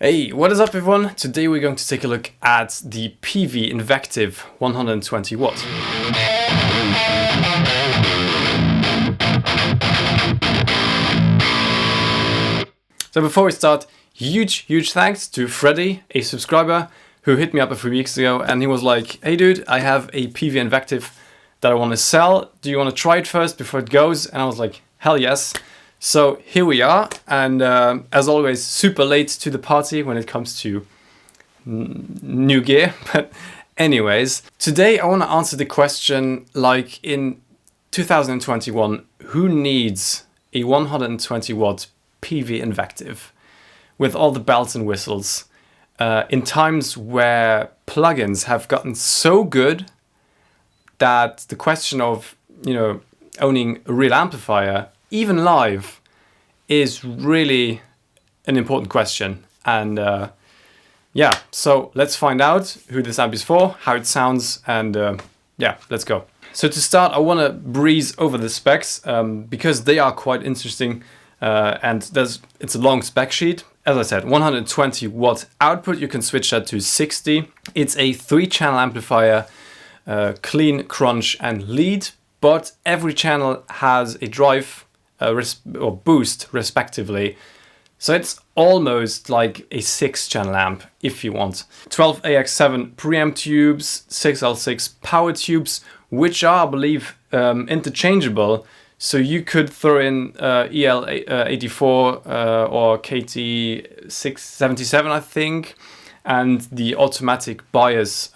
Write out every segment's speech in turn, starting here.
Hey, what is up everyone? Today we're going to take a look at the Peavey Invective 120 watt. So before we start, huge thanks to Freddy, a subscriber who hit me up a few weeks ago, and he was like, hey dude, I have a Peavey Invective that I want to sell. Do you want to try it first before it goes? And I was like, hell yes. So here we are, and as always, super late to the party when it comes to new gear. But anyways, today I want to answer the question, like in 2021, who needs a 120 watt Peavey Invective with all the bells and whistles in times where plugins have gotten so good that the question of, owning a real amplifier, even live, is really an important question. And yeah, so let's find out who this amp is for, how it sounds, and yeah, let's go. So to start, I want to breeze over the specs because they are quite interesting, and it's a long spec sheet. As I said, 120 watt output, you can switch that to 60. It's a 3-channel amplifier, clean, crunch, and lead, but every channel has a drive or boost respectively. So it's almost like a 6-channel amp if you want. 12 AX7 preamp tubes, 6L6 power tubes, which are, I believe, interchangeable. So you could throw in EL84 or KT677, I think, and the automatic bias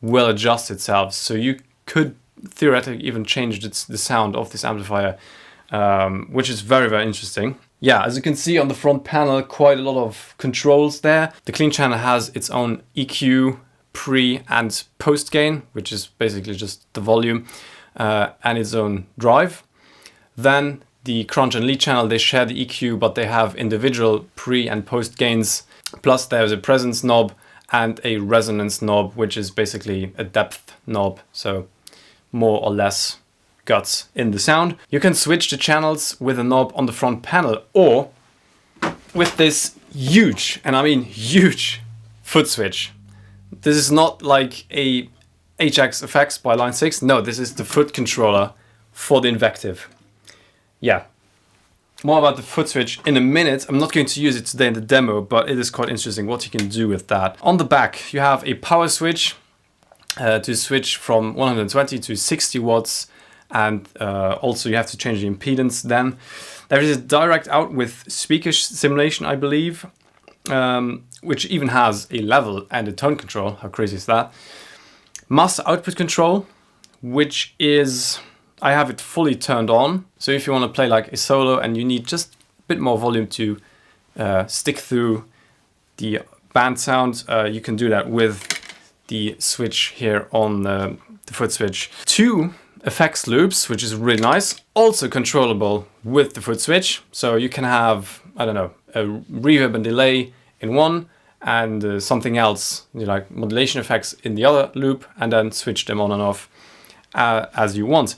will adjust itself. So you could theoretically even change the sound of this amplifier, which is very interesting. Yeah, as you can see on the front panel, quite a lot of controls there. The clean channel has its own EQ, pre and post gain, which is basically just the volume, and its own drive. Then the crunch and lead channel, they share the EQ, but they have individual pre and post gains. Plus there's a presence knob and a resonance knob, which is basically a depth knob. So more or less guts in the sound. You can switch the channels with a knob on the front panel, or with this huge, and I mean huge, foot switch. This is not like a HX Effects by Line 6. No, this is the foot controller for the Invective. Yeah, more about the foot switch in a minute. I'm not going to use it today in the demo, but it is quite interesting what you can do with that. On the back, you have a power switch to switch from 120 to 60 watts. And also you have to change the impedance then. There is a direct out with speaker simulation, I believe, which even has a level and a tone control. How crazy is that? Master output control, which is, I have it fully turned on. So if you want to play like a solo and you need just a bit more volume to stick through the band sound, you can do that with the switch here on the foot switch. 2 effects loops, which is really nice, also controllable with the foot switch. So you can have, I don't know, a reverb and delay in one, and something else, like modulation effects in the other loop, and then switch them on and off as you want.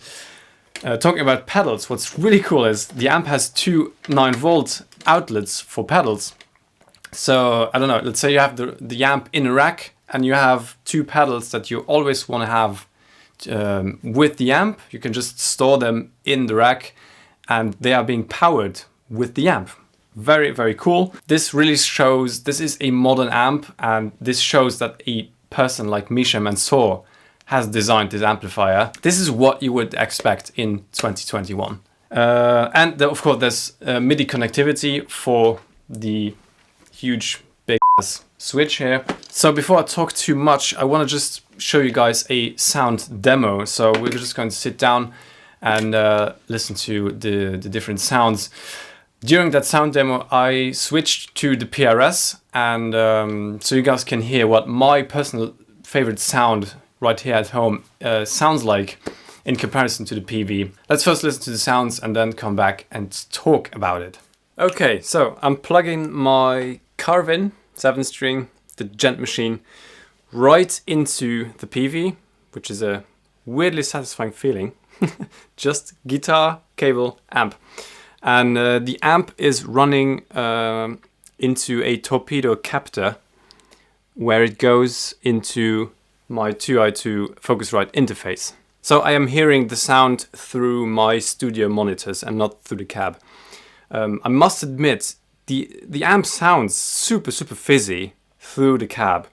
Talking about pedals, what's really cool is the amp has 2 9-volt outlets for pedals. So I don't know, let's say you have the amp in a rack and you have 2 pedals that you always want to have with the amp. You can just store them in the rack and they are being powered with the amp. Very cool. This really shows this is a modern amp, and this shows that a person like Misha Mansour has designed this amplifier. This is what you would expect in 2021. And of course there's MIDI connectivity for the huge big switch here. So before I talk too much, I want to just show you guys a sound demo. So we're just going to sit down and listen to the different sounds. During that sound demo, I switched to the PRS, and so you guys can hear what my personal favorite sound right here at home sounds like in comparison to the Peavey. Let's first listen to the sounds and then come back and talk about it. Okay, so I'm plugging my Carvin 7-string, the Gent machine, right into the Peavey, which is a weirdly satisfying feeling. Just guitar, cable, amp. And the amp is running into a torpedo captor where it goes into my 2i2 Focusrite interface. So I am hearing the sound through my studio monitors and not through the cab. I must admit, the amp sounds super fizzy through the cab.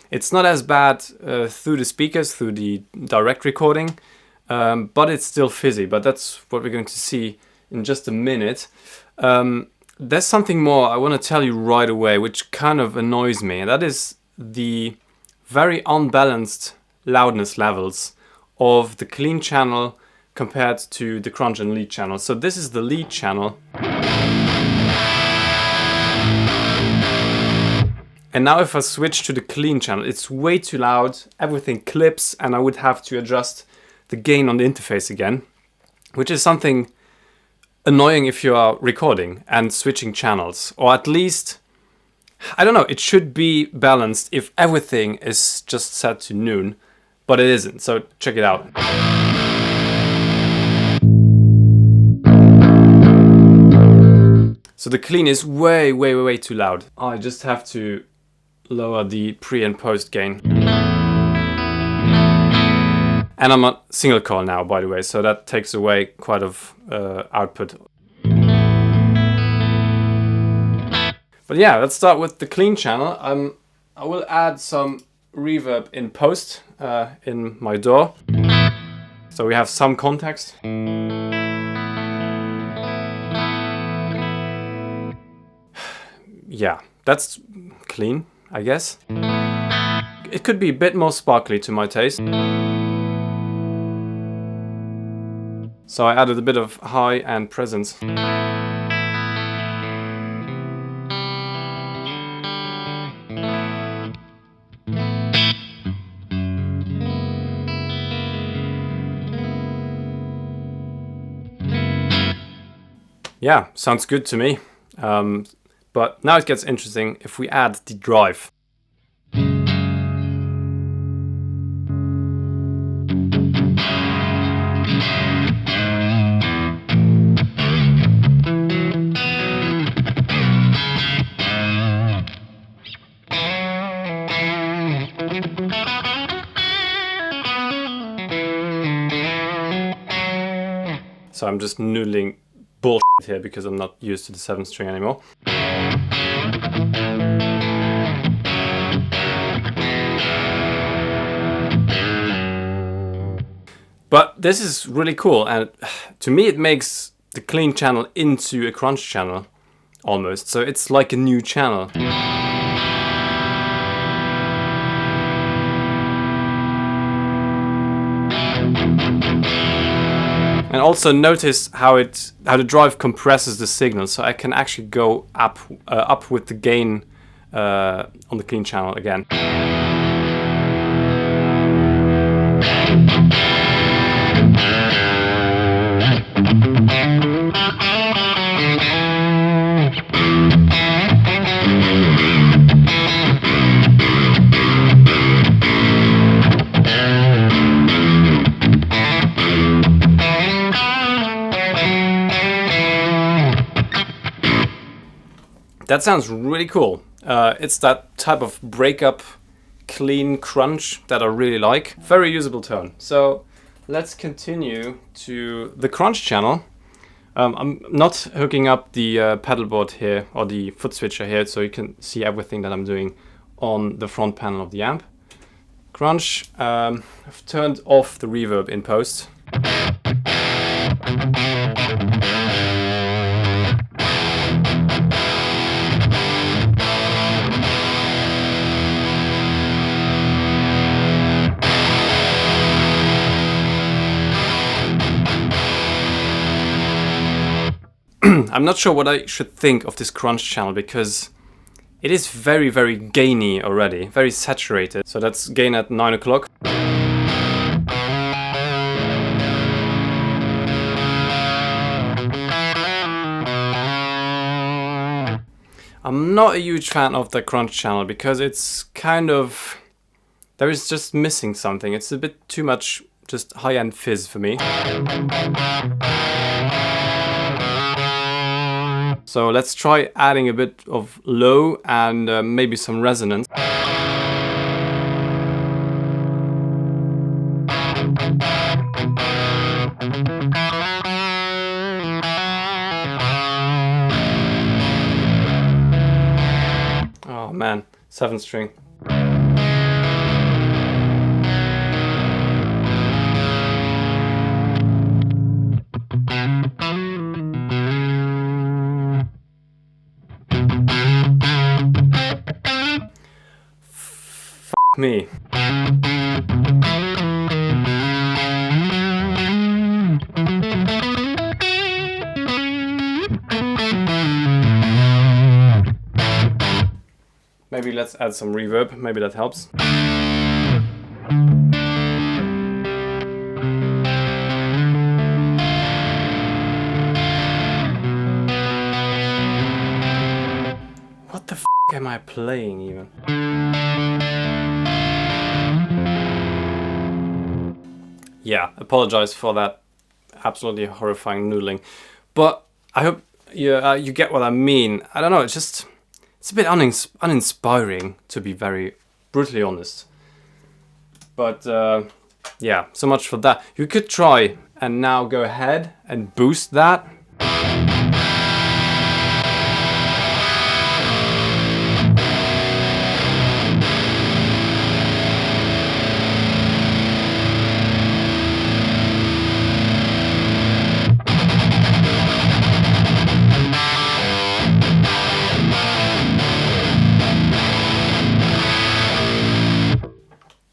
It's not as bad through the speakers, through the direct recording, but it's still fizzy. But that's what we're going to see in just a minute. There's something more I want to tell you right away, which kind of annoys me, and that is the very unbalanced loudness levels of the clean channel compared to the crunch and lead channel. So this is the lead channel. And now if I switch to the clean channel, it's way too loud, everything clips, and I would have to adjust the gain on the interface again, which is something annoying if you are recording and switching channels, or at least, I don't know, it should be balanced if everything is just set to noon, but it isn't, so check it out. So the clean is way too loud. I just have to lower the pre and post gain. And I'm on single coil now, by the way, so that takes away quite of output. But yeah, let's start with the clean channel. I will add some reverb in post in my DAW, so we have some context. Yeah, that's clean, I guess. It could be a bit more sparkly to my taste. So I added a bit of high and presence. Yeah, sounds good to me. But now it gets interesting if we add the drive. So I'm just noodling bullshit here because I'm not used to the 7th string anymore. But this is really cool, and to me it makes the clean channel into a crunch channel almost, so it's like a new channel. And also notice how the drive compresses the signal, so I can actually go up with the gain on the clean channel again. That sounds really cool. It's that type of breakup, clean crunch that I really like. Very usable tone. So let's continue to the crunch channel. I'm not hooking up the pedal board here, or the foot switcher here, so you can see everything that I'm doing on the front panel of the amp. Crunch, I've turned off the reverb in post. I'm not sure what I should think of this crunch channel because it is very gainy already, very saturated. So that's gain at 9 o'clock. I'm not a huge fan of the crunch channel because it's kind of, there is just missing something. It's a bit too much just high-end fizz for me. So let's try adding a bit of low and maybe some resonance. Oh man, 7th string. Me. Maybe let's add some reverb, maybe that helps. What the f am I playing even? Yeah, apologize for that absolutely horrifying noodling, but I hope you get what I mean. I don't know, it's a bit uninspiring, to be very brutally honest. But yeah, so much for that. You could try and now go ahead and boost that.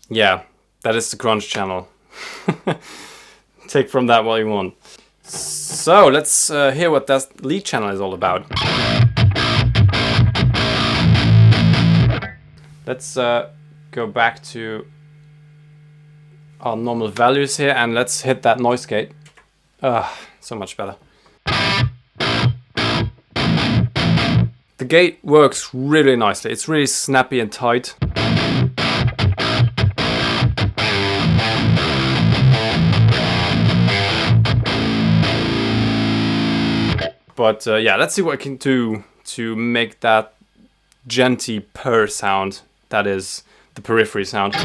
Yeah, that is the crunch channel. Take from that what you want. So let's hear what that lead channel is all about. Let's go back to our normal values here and let's hit that noise gate. So much better. The gate works really nicely. It's really snappy and tight. But yeah, let's see what I can do to make that genty purr sound. That is the periphery sound.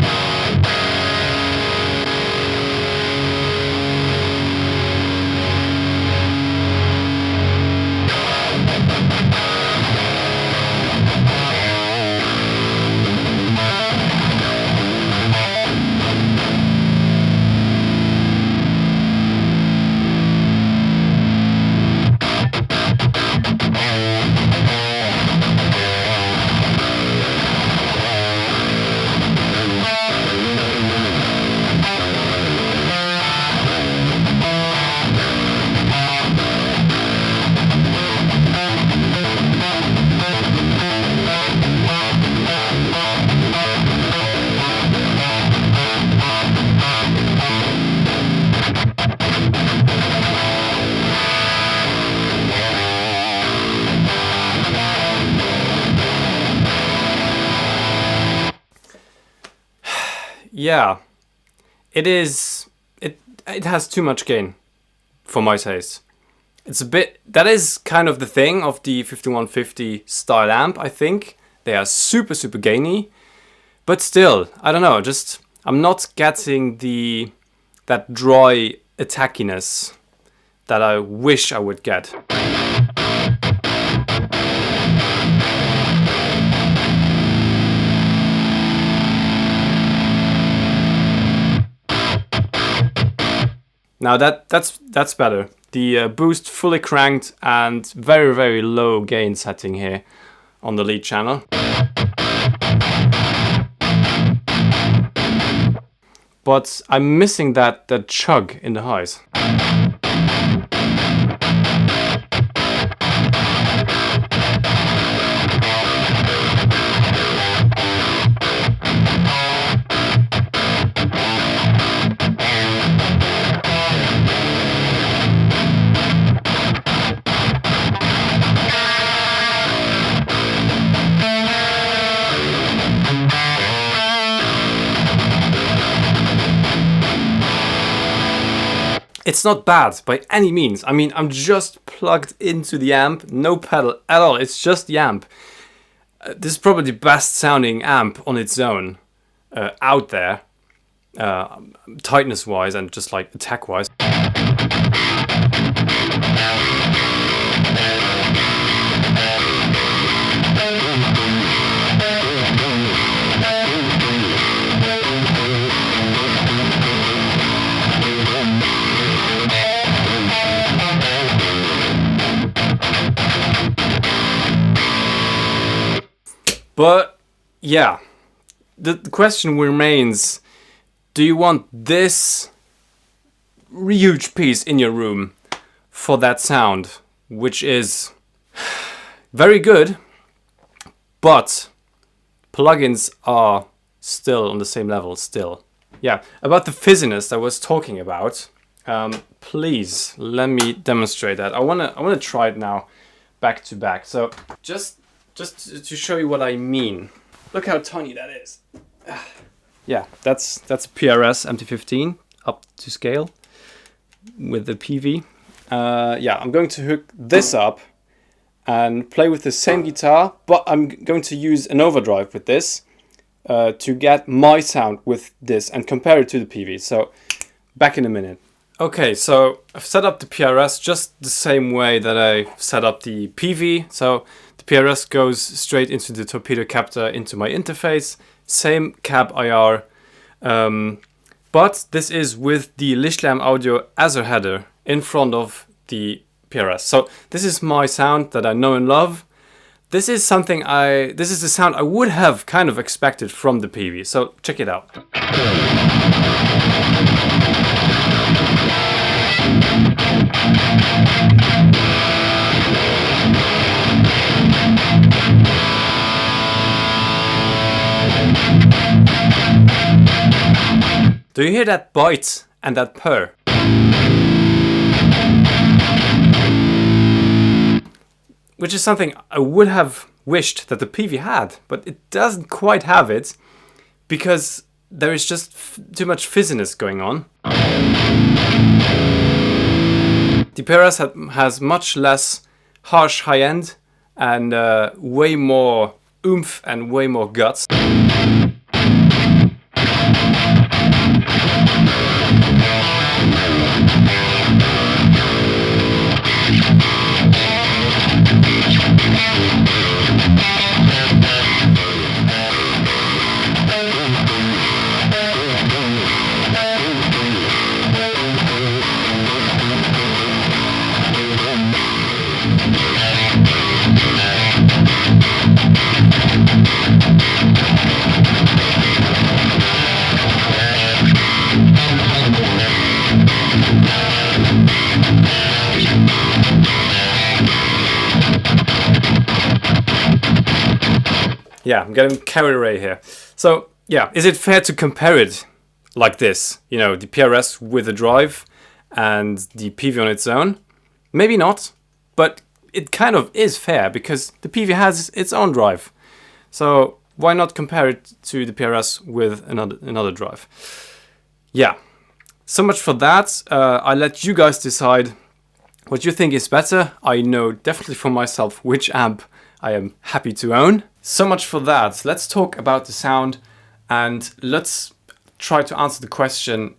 Yeah, it has too much gain for my taste. It's a bit, that is kind of the thing of the 5150 style amp, I think. They are super gainy, but still, I don't know, just I'm not getting that dry attackiness that I wish I would get. Now that's better. The boost fully cranked and very low gain setting here on the lead channel. But I'm missing that chug in the highs. It's not bad by any means. I mean, I'm just plugged into the amp, no pedal at all. It's just the amp. This is probably the best sounding amp on its own out there, tightness wise and just like attack wise. But yeah, the question remains, do you want this huge piece in your room for that sound, which is very good, but plugins are still on the same level still. Yeah, about the fizziness I was talking about, please let me demonstrate that. I wanna try it now back to back. So just to show you what I mean. Look how tiny that is. Yeah, that's a PRS MT15 up to scale with the Peavey. Yeah, I'm going to hook this up and play with the same guitar, but I'm going to use an overdrive with this to get my sound with this and compare it to the Peavey. So back in a minute. Okay, so I've set up the PRS just the same way that I set up the Peavey. So the PRS goes straight into the torpedo captor into my interface, same cab IR, but this is with the Lichtlam Audio as a header in front of the PRS. So this is my sound that I know and love. This is the sound I would have kind of expected from the Peavey. So check it out. Do you hear that bite and that purr? Which is something I would have wished that the Peavey had, but it doesn't quite have it because there is just too much fizziness going on. The PRS has much less harsh high end and way more oomph and way more guts. Yeah, I'm getting carried away here. So yeah, is it fair to compare it like this? You know, the PRS with a drive and the Peavey on its own? Maybe not, but it kind of is fair because the Peavey has its own drive. So why not compare it to the PRS with another drive? Yeah, so much for that. I let you guys decide what you think is better. I know definitely for myself which amp I am happy to own. So much for that. Let's talk about the sound and let's try to answer the question,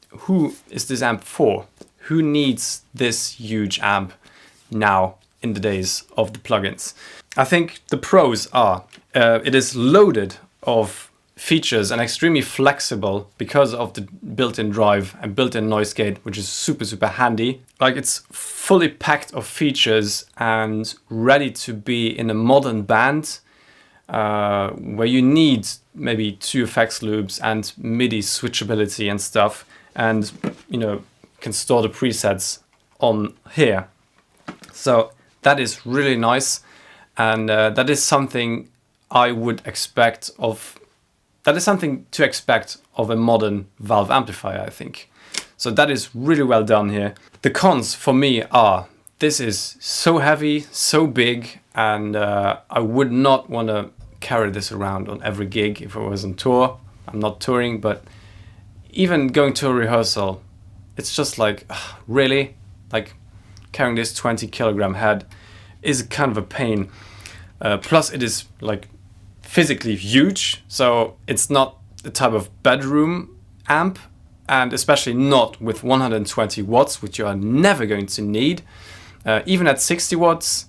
who is this amp for? Who needs this huge amp now in the days of the plugins? I think the pros are, it is loaded of features and extremely flexible because of the built-in drive and built-in noise gate, which is super handy. Like, it's fully packed of features and ready to be in a modern band where you need maybe 2 effects loops and MIDI switchability and stuff, and you know, can store the presets on here. So that is really nice, and that is something I would expect of. That is something to expect of a modern valve amplifier, I think. So that is really well done here. The cons for me are, this is so heavy, so big, and I would not want to carry this around on every gig if I was on tour. I'm not touring, but even going to a rehearsal, it's just like, really? Like carrying this 20-kilogram head is kind of a pain. Plus it is like physically huge, so it's not the type of bedroom amp, and especially not with 120 watts, which you are never going to need. Even at 60 watts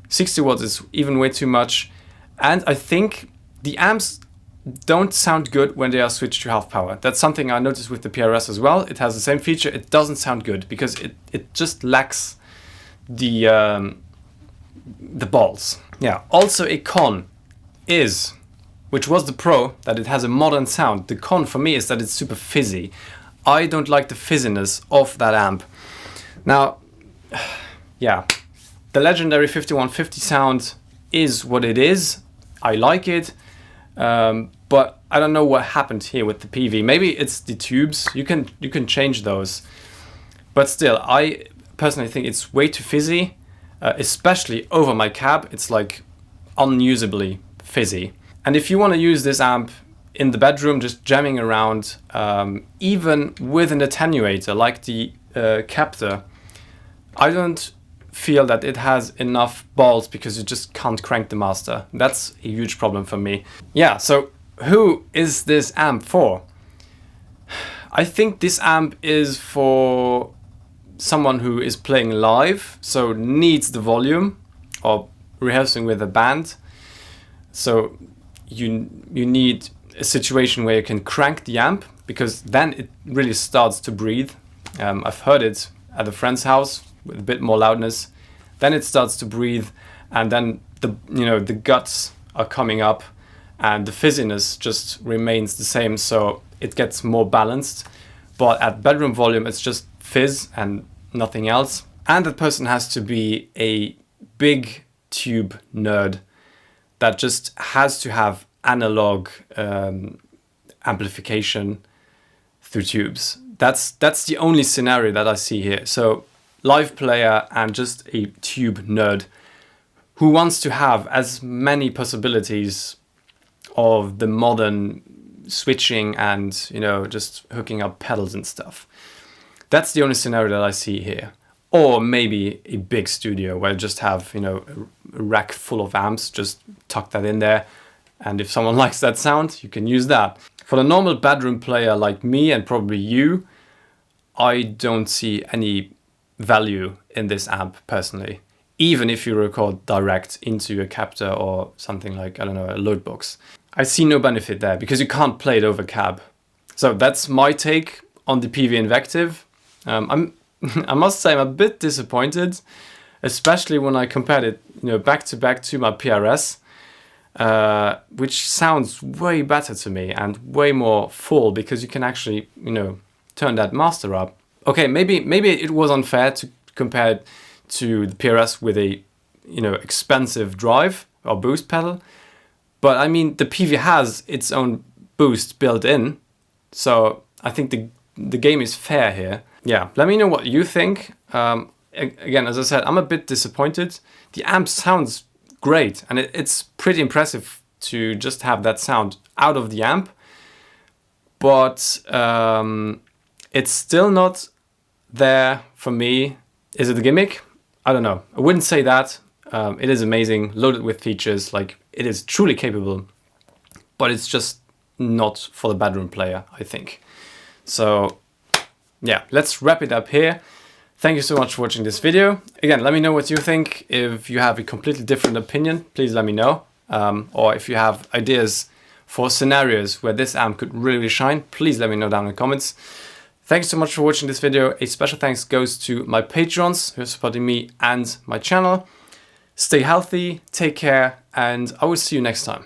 is even way too much. And I think the amps don't sound good when they are switched to half power. That's something I noticed with the PRS as well. It has the same feature. It doesn't sound good because it just lacks the balls. Yeah. Also a con is, which was the pro, that it has a modern sound. The con for me is that it's super fizzy. I don't like the fizziness of that amp. Now, yeah, the legendary 5150 sound is what it is. I like it, but I don't know what happened here with the Peavey. Maybe it's the tubes. You can change those, but still, I personally think it's way too fizzy, especially over my cab. It's like unusably fizzy. And if you want to use this amp in the bedroom, just jamming around, even with an attenuator like the Captor, I don't feel that it has enough balls because you just can't crank the master. That's a huge problem for me. Yeah, so who is this amp for? I think this amp is for someone who is playing live, so needs the volume, or rehearsing with a band. So you need a situation where you can crank the amp, because then it really starts to breathe. I've heard it at a friend's house with a bit more loudness. Then it starts to breathe, and then the guts are coming up, and the fizziness just remains the same, so it gets more balanced. But at bedroom volume, it's just fizz and nothing else. And that person has to be a big tube nerd that just has to have analog amplification through tubes. That's the only scenario that I see here. So live player and just a tube nerd who wants to have as many possibilities of the modern switching and, just hooking up pedals and stuff. That's the only scenario that I see here. Or maybe a big studio where you just have, a rack full of amps, just tuck that in there. And if someone likes that sound, you can use that. For the normal bedroom player like me and probably you, I don't see any value in this amp personally. Even if you record direct into a Captor or something like, I don't know, a load box. I see no benefit there because you can't play it over cab. So that's my take on the Peavey Invective. I must say I'm a bit disappointed, especially when I compared it, back to back to my PRS, which sounds way better to me and way more full because you can actually, turn that master up. Okay, maybe it was unfair to compare it to the PRS with a, expensive drive or boost pedal, but I mean the Peavey has its own boost built in, so I think the game is fair here. Yeah, let me know what you think. Again, as I said, I'm a bit disappointed. The amp sounds great, and it's pretty impressive to just have that sound out of the amp, but it's still not there for me. Is it a gimmick? I don't know. I wouldn't say that. It is amazing, loaded with features, like it is truly capable, but it's just not for the bedroom player, I think. So yeah, let's wrap it up here. Thank you so much for watching this video. Again, let me know what you think. If you have a completely different opinion, please let me know. Or if you have ideas for scenarios where this amp could really shine, please let me know down in the comments. Thanks so much for watching this video. A special thanks goes to my patrons who are supporting me and my channel. Stay healthy, take care, and I will see you next time.